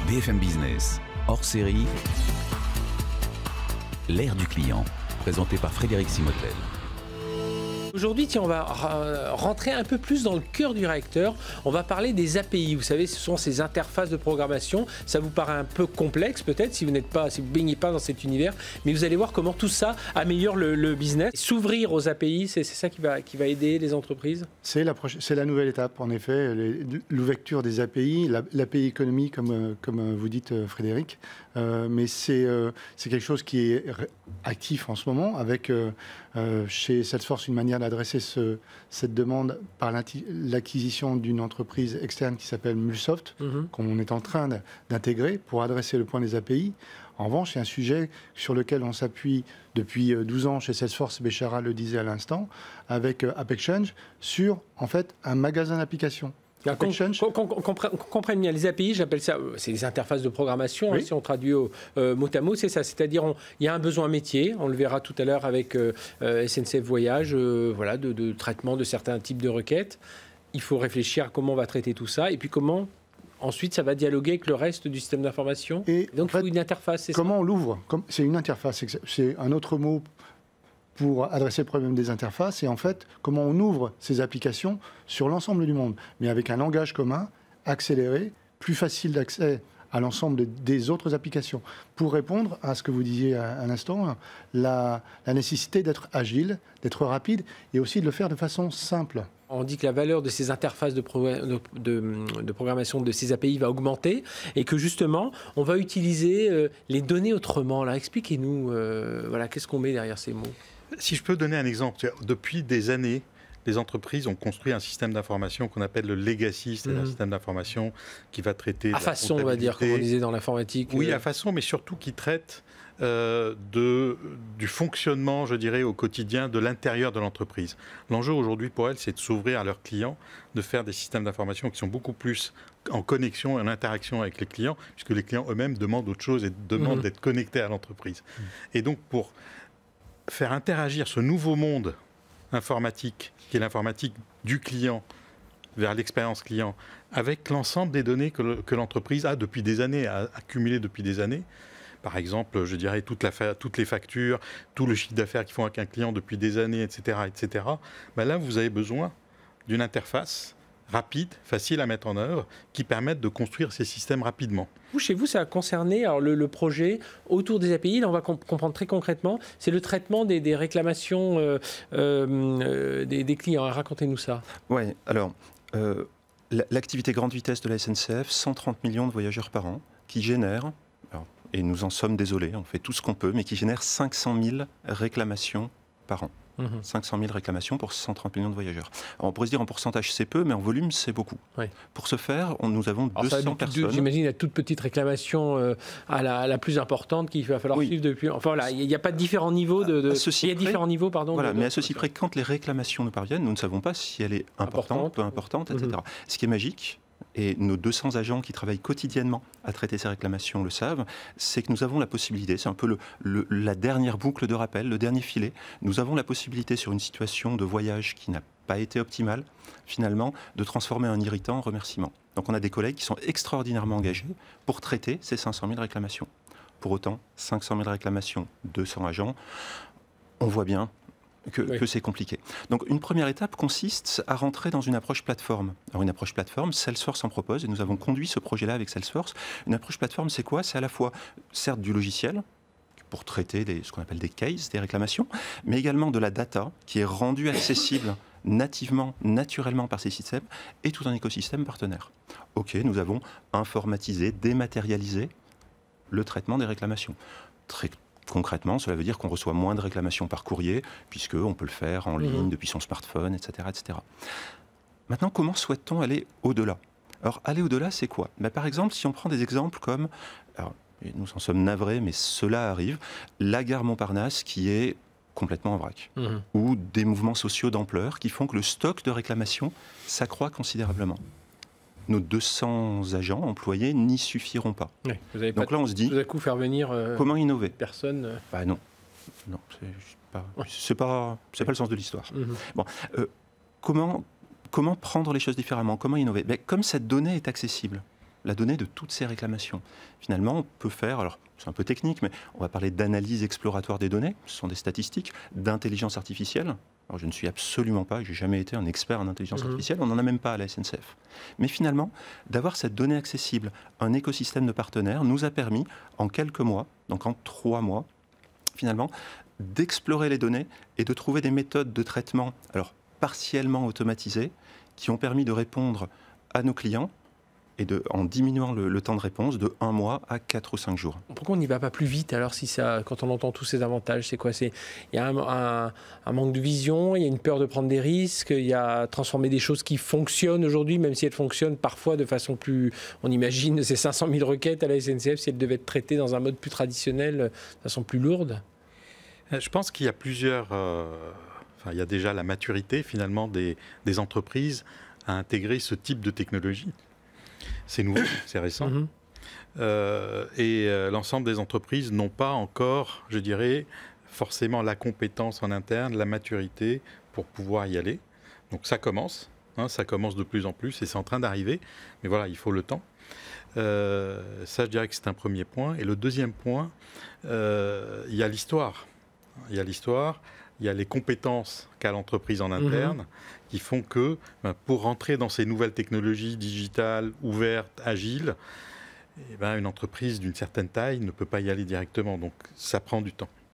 BFM Business, hors série, l'ère du client, présenté par Frédéric Simotel. Aujourd'hui, tiens, on va rentrer un peu plus dans le cœur du réacteur. On va parler des API. Vous savez, ce sont ces interfaces de programmation. Ça vous paraît un peu complexe peut-être si vous ne baignez pas dans cet univers, mais vous allez voir comment tout ça améliore le business. S'ouvrir aux API, c'est ça qui va aider les entreprises. C'est la nouvelle étape, en effet, l'ouverture des API, l'API économie, comme vous dites, Frédéric. Mais c'est quelque chose qui est actif en ce moment, avec chez Salesforce une manière d'adresser cette demande par l'acquisition d'une entreprise externe qui s'appelle Mulsoft, qu'on est en train d'intégrer pour adresser le point des API. En revanche, c'est un sujet sur lequel on s'appuie depuis 12 ans chez Salesforce, Béchara le disait à l'instant, avec AppExchange, sur en fait un magasin d'applications. Qu'on comprenne bien, les API, j'appelle ça, c'est des interfaces de programmation, oui. Si on traduit au mot à mot, c'est ça. C'est-à-dire, il y a un besoin métier, on le verra tout à l'heure avec SNCF Voyage, voilà, de traitement de certains types de requêtes. Il faut réfléchir à comment on va traiter tout ça, et puis comment, ensuite, ça va dialoguer avec le reste du système d'information. Et donc, il faut une interface, c'est ça ? Comment on l'ouvre ? C'est une interface, c'est un autre mot pour adresser le problème des interfaces, et en fait, comment on ouvre ces applications sur l'ensemble du monde, mais avec un langage commun, accéléré, plus facile d'accès à l'ensemble des autres applications, pour répondre à ce que vous disiez à l'instant, la nécessité d'être agile, d'être rapide, et aussi de le faire de façon simple. On dit que la valeur de ces interfaces de programmation de ces API va augmenter et que justement, on va utiliser les données autrement. Là, expliquez-nous, voilà, qu'est-ce qu'on met derrière ces mots ? Si je peux donner un exemple, depuis des années, les entreprises ont construit un système d'information qu'on appelle le legacy, c'est-à-dire un système d'information qui va traiter à façon, on va dire, comme on disait dans l'informatique. Oui, à façon, mais surtout qui traite du fonctionnement, je dirais, au quotidien de l'intérieur de l'entreprise. L'enjeu aujourd'hui pour elles, c'est de s'ouvrir à leurs clients, de faire des systèmes d'information qui sont beaucoup plus en connexion et en interaction avec les clients, puisque les clients eux-mêmes demandent autre chose et demandent d'être connectés à l'entreprise. Et donc, pour faire interagir ce nouveau monde informatique, qui est l'informatique du client, vers l'expérience client, avec l'ensemble des données que l'entreprise a depuis des années, a accumulées depuis des années. Par exemple, je dirais toutes les factures, tout le chiffre d'affaires qu'ils font avec un client depuis des années, etc. etc. Ben là, vous avez besoin d'une interface rapide, facile à mettre en œuvre, qui permettent de construire ces systèmes rapidement. Chez vous, ça a concerné alors, le projet autour des API. Là, on va comprendre très concrètement. C'est le traitement des réclamations des clients. Racontez-nous ça. Oui, alors, l'activité grande vitesse de la SNCF, 130 millions de voyageurs par an, qui génère, et nous en sommes désolés, on fait tout ce qu'on peut, mais qui génère 500 000 réclamations par an. 500 000 réclamations pour 130 millions de voyageurs. Alors on pourrait se dire en pourcentage c'est peu, mais en volume c'est beaucoup. Oui. Pour ce faire, nous avons 200 personnes. J'imagine la toute petite réclamation à la plus importante qu'il va falloir suivre depuis. Enfin voilà, il n'y a pas de différents niveaux il y a différents niveaux, pardon. Voilà, mais à ceci près, quand les réclamations nous parviennent, nous ne savons pas si elle est importante, peu importante, etc. Ce qui est magique, et nos 200 agents qui travaillent quotidiennement à traiter ces réclamations le savent, c'est que nous avons la possibilité, c'est un peu la dernière boucle de rappel, le dernier filet, nous avons la possibilité sur une situation de voyage qui n'a pas été optimale, finalement, de transformer un irritant en remerciement. Donc on a des collègues qui sont extraordinairement engagés pour traiter ces 500 000 réclamations. Pour autant, 500 000 réclamations, 200 agents, on voit bien que c'est compliqué. Donc une première étape consiste à rentrer dans une approche plateforme. Alors une approche plateforme, Salesforce en propose, et nous avons conduit ce projet-là avec Salesforce. Une approche plateforme, c'est quoi ? C'est à la fois, certes, du logiciel, pour traiter ce qu'on appelle des cases, des réclamations, mais également de la data, qui est rendue accessible nativement, naturellement par ces systèmes, et tout un écosystème partenaire. OK, nous avons informatisé, dématérialisé le traitement des réclamations. Concrètement, cela veut dire qu'on reçoit moins de réclamations par courrier, puisqu'on peut le faire en ligne depuis son smartphone, etc., etc. Maintenant, comment souhaite-t-on aller au-delà ? Alors, aller au-delà, c'est quoi ? Par exemple, si on prend des exemples comme, alors, nous en sommes navrés, mais cela arrive, la gare Montparnasse qui est complètement en vrac, ou des mouvements sociaux d'ampleur qui font que le stock de réclamations s'accroît considérablement. Nos 200 agents employés n'y suffiront pas. Oui, donc là, on se dit, tout à coup faire venir comment innover ? Personne. Non, c'est pas le sens de l'histoire. Bon, comment prendre les choses différemment ? Comment innover ? Comme cette donnée est accessible, la donnée de toutes ces réclamations. Finalement, on peut faire, alors c'est un peu technique, mais on va parler d'analyse exploratoire des données, ce sont des statistiques, d'intelligence artificielle. Alors je ne suis absolument pas, je n'ai jamais été un expert en intelligence artificielle, on n'en a même pas à la SNCF. Mais finalement, d'avoir cette donnée accessible, un écosystème de partenaires, nous a permis, en quelques mois, donc en 3 mois, finalement, d'explorer les données et de trouver des méthodes de traitement, alors partiellement automatisées, qui ont permis de répondre à nos clients et en diminuant le temps de réponse de 1 mois à 4 ou 5 jours. Pourquoi on n'y va pas plus vite alors quand on entend tous ces avantages? C'est quoi? Il y a un manque de vision, il y a une peur de prendre des risques, il y a transformer des choses qui fonctionnent aujourd'hui, même si elles fonctionnent parfois de façon plus... On imagine ces 500 000 requêtes à la SNCF, si elles devaient être traitées dans un mode plus traditionnel, de façon plus lourde. Je pense qu'il y a plusieurs... il y a déjà la maturité finalement des entreprises à intégrer ce type de technologie. C'est nouveau, c'est récent. L'ensemble des entreprises n'ont pas encore, je dirais, forcément la compétence en interne, la maturité pour pouvoir y aller. Donc ça commence de plus en plus et c'est en train d'arriver. Mais voilà, il faut le temps. Ça, je dirais que c'est un premier point. Et le deuxième point, il y a l'histoire. Il y a les compétences qu'a l'entreprise en interne qui font que pour rentrer dans ces nouvelles technologies digitales, ouvertes, agiles, une entreprise d'une certaine taille ne peut pas y aller directement. Donc ça prend du temps.